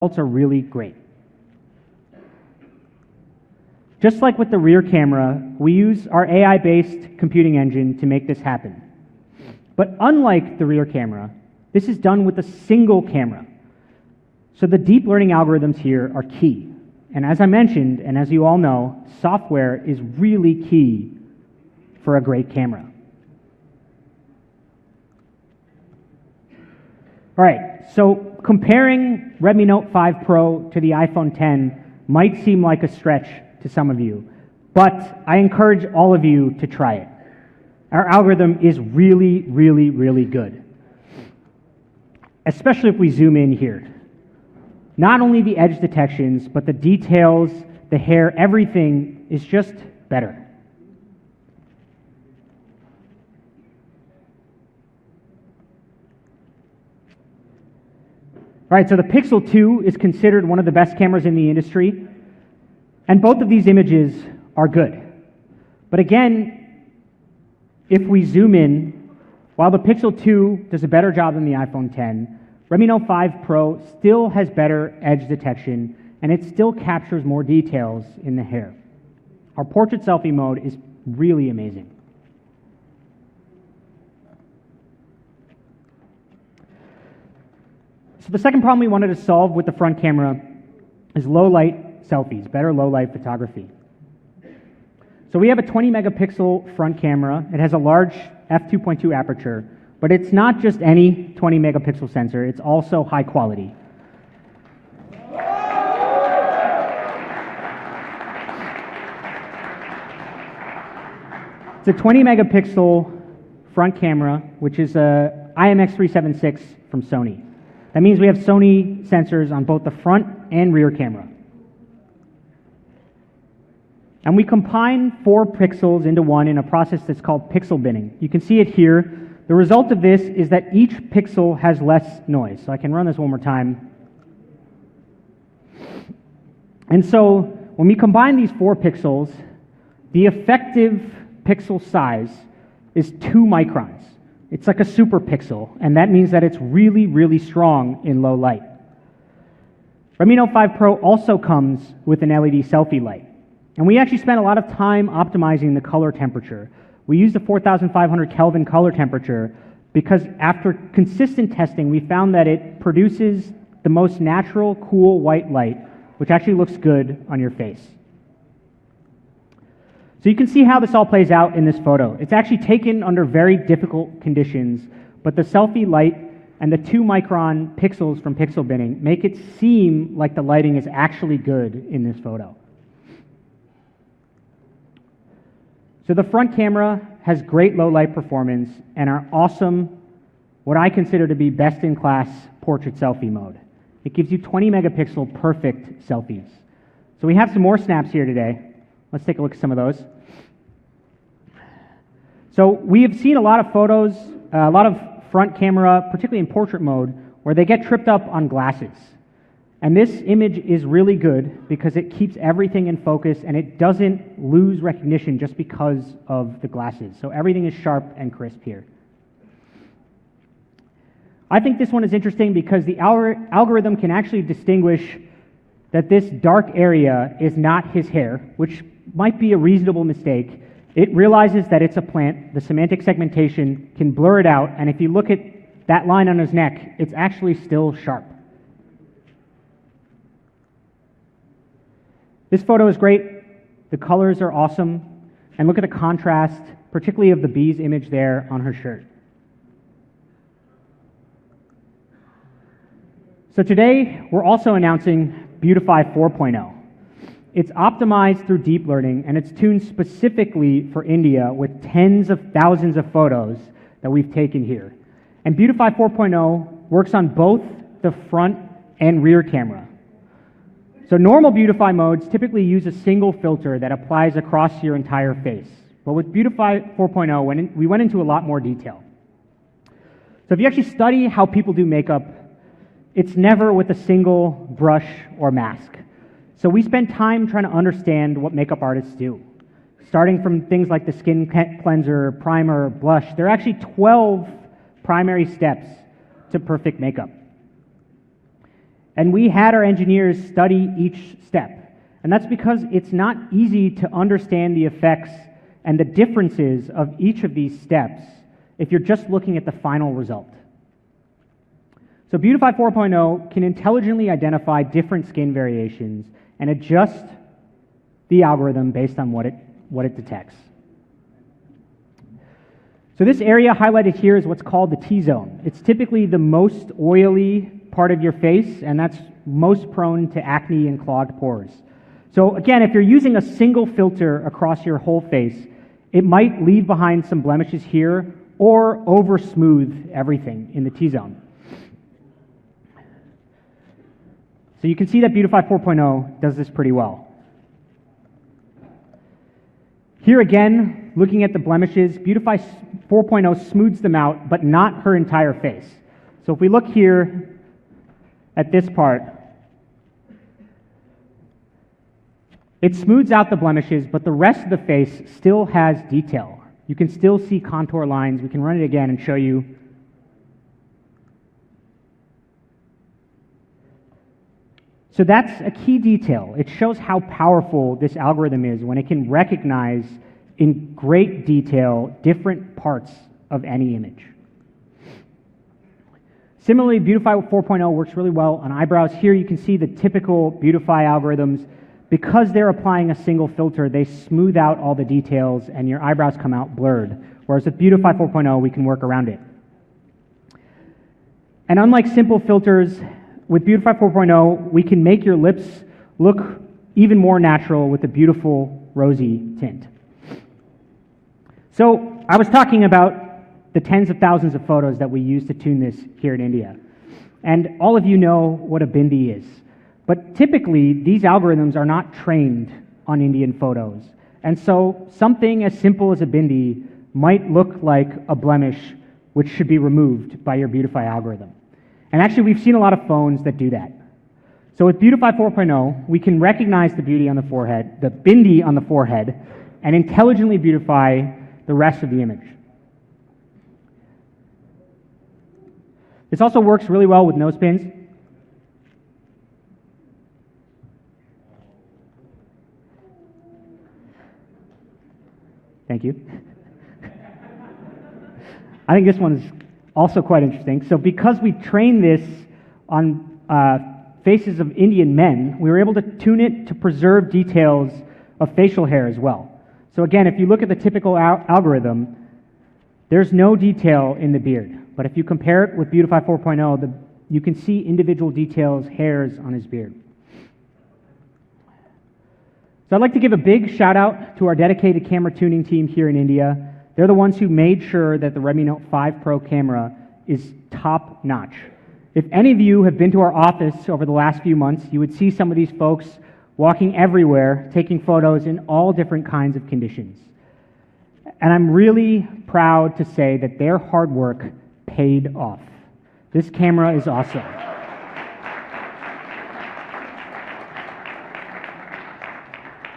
results are really great. Just like with the rear camera, we use our AI-based computing engine to make this happen. But unlike the rear camera, this is done with a single camera. So the deep learning algorithms here are key. And as I mentioned, and as you all know, software is really key for a great camera. All right, so comparing Redmi Note 5 Pro to the iPhone X might seem like a stretch to some of you, but I encourage all of you to try it. Our algorithm is really, really, really good, especially if we zoom in here. Not only the edge detections, but the details, the hair, everything is just better. All right, so the Pixel 2 is considered one of the best cameras in the industry, and both of these images are good. But again, if we zoom in, while the Pixel 2 does a better job than the iPhone X, Redmi Note 5 Pro still has better edge detection, and it still captures more details in the hair. Our portrait selfie mode is really amazing. So the second problem we wanted to solve with the front camera is low light selfies, better low light photography. So we have a 20 megapixel front camera. It has a large f2.2 aperture, but it's not just any 20 megapixel sensor, it's also high quality. It's a 20 megapixel front camera, which is a IMX376 from Sony. That means we have Sony sensors on both the front and rear camera. And we combine 4 pixels into one in a process that's called pixel binning. You can see it here. The result of this is that each pixel has less noise. So I can run this one more time. And so when we combine these 4 pixels, the effective pixel size is 2 microns. It's like a super pixel, and that means that it's really, really strong in low light. Redmi Note 5 Pro also comes with an LED selfie light. And we actually spent a lot of time optimizing the color temperature. We used a 4,500 Kelvin color temperature because after consistent testing, we found that it produces the most natural, cool white light, which actually looks good on your face. So you can see how this all plays out in this photo. It's actually taken under very difficult conditions, but the selfie light and the 2 micron pixels from pixel binning make it seem like the lighting is actually good in this photo. So the front camera has great low light performance and our awesome, what I consider to be best-in-class portrait selfie mode. It gives you 20 megapixel perfect selfies. So we have some more snaps here today. Let's take a look at some of those. So we have seen a lot of photos, a lot of front camera, particularly in portrait mode, where they get tripped up on glasses. And this image is really good because it keeps everything in focus and it doesn't lose recognition just because of the glasses. So everything is sharp and crisp here. I think this one is interesting because the algorithm can actually distinguish that this dark area is not his hair, which might be a reasonable mistake. It realizes that it's a plant. The semantic segmentation can blur it out, and if you look at that line on his neck, it's actually still sharp. This photo is great. The colors are awesome, and look at the contrast, particularly of the bee's image there on her shirt. So today, we're also announcing Beautify 4.0. It's optimized through deep learning, and it's tuned specifically for India with tens of thousands of photos that we've taken here. And Beautify 4.0 works on both the front and rear camera. So normal Beautify modes typically use a single filter that applies across your entire face. But with Beautify 4.0, we went into a lot more detail. So if you actually study how people do makeup, it's never with a single brush or mask. So we spend time trying to understand what makeup artists do. Starting from things like the skin cleanser, primer, blush, there are actually 12 primary steps to perfect makeup. And we had our engineers study each step. And that's because it's not easy to understand the effects and the differences of each of these steps if you're just looking at the final result. So Beautify 4.0 can intelligently identify different skin variations and adjust the algorithm based on what it detects. So this area highlighted here is what's called the T-zone. It's typically the most oily part of your face, and that's most prone to acne and clogged pores. So again, if you're using a single filter across your whole face, it might leave behind some blemishes here or over smooth everything in the T-zone. So you can see that Beautify 4.0 does this pretty well. Here again, looking at the blemishes, Beautify 4.0 smooths them out, but not her entire face. So if we look here at this part, it smooths out the blemishes, but the rest of the face still has detail. You can still see contour lines. We can run it again and show you. So that's a key detail. It shows how powerful this algorithm is when it can recognize in great detail different parts of any image. Similarly, Beautify 4.0 works really well on eyebrows. Here you can see the typical Beautify algorithms. Because they're applying a single filter, they smooth out all the details and your eyebrows come out blurred. Whereas with Beautify 4.0, we can work around it. And unlike simple filters, with Beautify 4.0, we can make your lips look even more natural with a beautiful rosy tint. So I was talking about the tens of thousands of photos that we use to tune this here in India. And all of you know what a bindi is. But typically, these algorithms are not trained on Indian photos. And so something as simple as a bindi might look like a blemish which should be removed by your Beautify algorithm. And actually, we've seen a lot of phones that do that. So with Beautify 4.0, we can recognize the beauty on the forehead, the bindi on the forehead, and intelligently beautify the rest of the image. This also works really well with nose pins. Thank you. I think this one's also quite interesting. So because we trained this on faces of Indian men, we were able to tune it to preserve details of facial hair as well. So again, if you look at the typical algorithm, there's no detail in the beard. But if you compare it with Beautify 4.0, you can see individual details, hairs on his beard. So I'd like to give a big shout out to our dedicated camera tuning team here in India. They're the ones who made sure that the Redmi Note 5 Pro camera is top notch. If any of you have been to our office over the last few months, you would see some of these folks walking everywhere, taking photos in all different kinds of conditions. And I'm really proud to say that their hard work paid off. This camera is awesome.